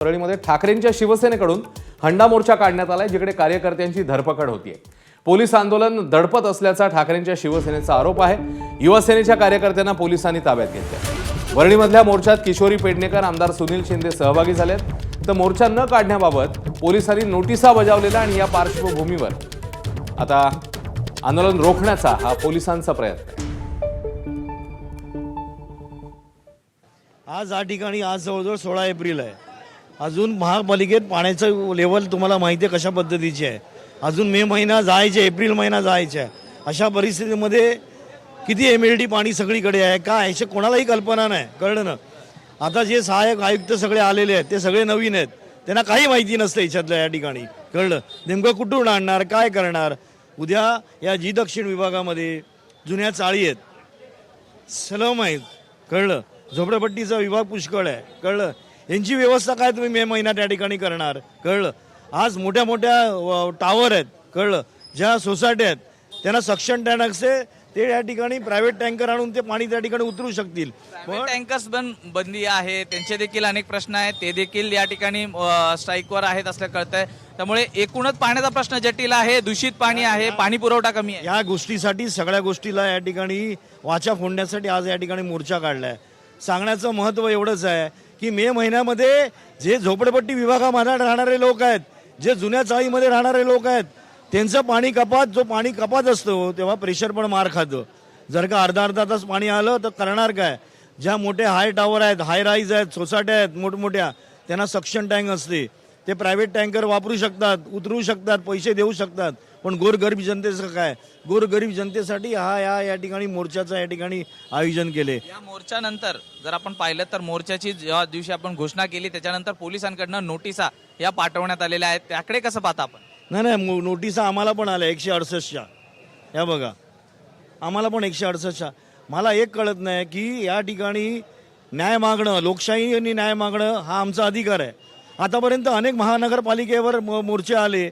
परळीमध्ये ठाकरेंच्या शिवसेनेकडून हंडा मोर्चा काढण्यात आलाय, जिकडे कार्यकर्त्यांची धरपकड होतीये। पोलीस आंदोलन दडपत असल्याचा ठाकरेंच्या शिवसेनेचा आरोप आहे। युवासेनेच्या कार्यकर्त्यांना पोलिसांनी ताब्यात घेतले। वरळीमधल्या मोर्चात किशोरी पेडणेकर, आमदार सुनील शिंदे सहभागी झालेत। तर मोर्चा न काढण्याबाबत पोलिसांनी नोटिसा बजावलेल्या आणि या पार्श्वभूमीवर आता आंदोलन रोखण्याचा हा पोलिसांचा प्रयत्न आहे। आज या ठिकाणी आज जवळजवळ 16 एप्रिल आहे। अजून महापालिकेत पाण्याचं लेवल तुम्हाला माहिती आहे कशा पद्धतीची आहे। अजून मे महिना जायचे, एप्रिल महिना जायचा आहे। अशा परिस्थितीमध्ये किती MLD पाणी सगळीकडे आहे काय याची कोणालाही कल्पना नाही, कळलं ना। आता जे सहाय्यक आयुक्त सगळे आलेले आहेत ते सगळे नवीन आहेत, त्यांना काही माहिती नसते याच्यातल्या या ठिकाणी, कळलं। नेमकं कुठून आणणार, काय करणार। उद्या या जी दक्षिण विभागामध्ये जुन्या चाळी आहेत, सलम आहेत, कळलं। झोपडपट्टीचा विभाग पुष्कळ आहे, कळलं। यांची व्यवस्था काय तुम्ही मे महिन्यात त्या ठिकाणी करणार, कळलं। आज मोठ्या मोठ्या टावर आहेत, कळलं। ज्या सोसायटी आहेत त्यांना सक्शन टँक असते, ते या ठिकाणी प्रायव्हेट टँकर आणून ते पाणी त्या ठिकाणी उतरू शकतील। टँकर्स बंदी आहे, त्यांचे देखील अनेक प्रश्न आहेत, ते देखील या ठिकाणी स्ट्राईकवर आहेत असं कळतंय। त्यामुळे एकूणच पाण्याचा प्रश्न जटिल आहे, दूषित पाणी आहे, पाणी पुरवठा कमी आहे। या गोष्टीसाठी सगळ्या गोष्टीला या ठिकाणी वाचा फोडण्यासाठी आज या ठिकाणी मोर्चा काढलाय। सांगण्याचं महत्त्व एवढंच आहे की मे महिन्यामध्ये जे झोपडपट्टी विभागामध्ये राहणारे लोक आहेत, जे जुन्या चाळीमध्ये राहणारे लोक आहेत, त्यांचं पाणी कपात, जो पाणी कपात असतो तेव्हा प्रेशर पण मार खातं। जर का अर्धा तास पाणी आलं तर करणार काय। ज्या मोठे हाय टावर आहेत, हाय राईज आहेत, सोसायट्या आहेत मोठमोठ्या, त्यांना सक्शन टँक असते, ते प्रायव्हेट टँकर वापरू शकतात, उतरू शकतात, पैसे देऊ शकतात। पण गोरगरीब जनतेचं काय, गोरगरीब जनतेसाठी या ठिकाणी मोर्चाचं या ठिकाणी आयोजन केले। या मोर्चानंतर जर आपण पाहिलं तर मोर्चाची ज्या दिवशी आपण घोषणा केली त्याच्यानंतर पोलिसांकडनं नोटिसा या पाठवण्यात आलेल्या आहेत, त्याकडे कसं पाहता आपण? नाही, नोटिसा आम्हाला पण आल्या 168च्या। या बघा, आम्हाला पण 168च्या। मला एक कळत नाही की या ठिकाणी न्याय मागणं, लोकशाही आणि न्याय मागणं हा आमचा अधिकार आहे। आतापर्यंत अनेक महानगरपालिकेवर मोर्चे आले,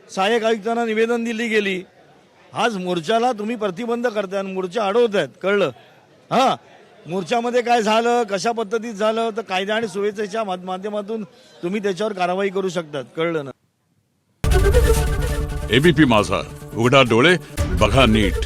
सहाय्यक आयुक्तांना निवेदन दिली गेली। आज मोर्चाला तुम्ही प्रतिबंध करताय, मोर्चा अडवतायत, कळलं। हां, मोर्चामध्ये काय झालं, कशा पद्धतीत झालं, तर कायदा आणि सुव्यवस्थेच्या माध्यमातून तुम्ही त्याच्यावर कारवाई करू शकतात, कळलं ना। ABP माझा, उघडा डोळे बघा नीट।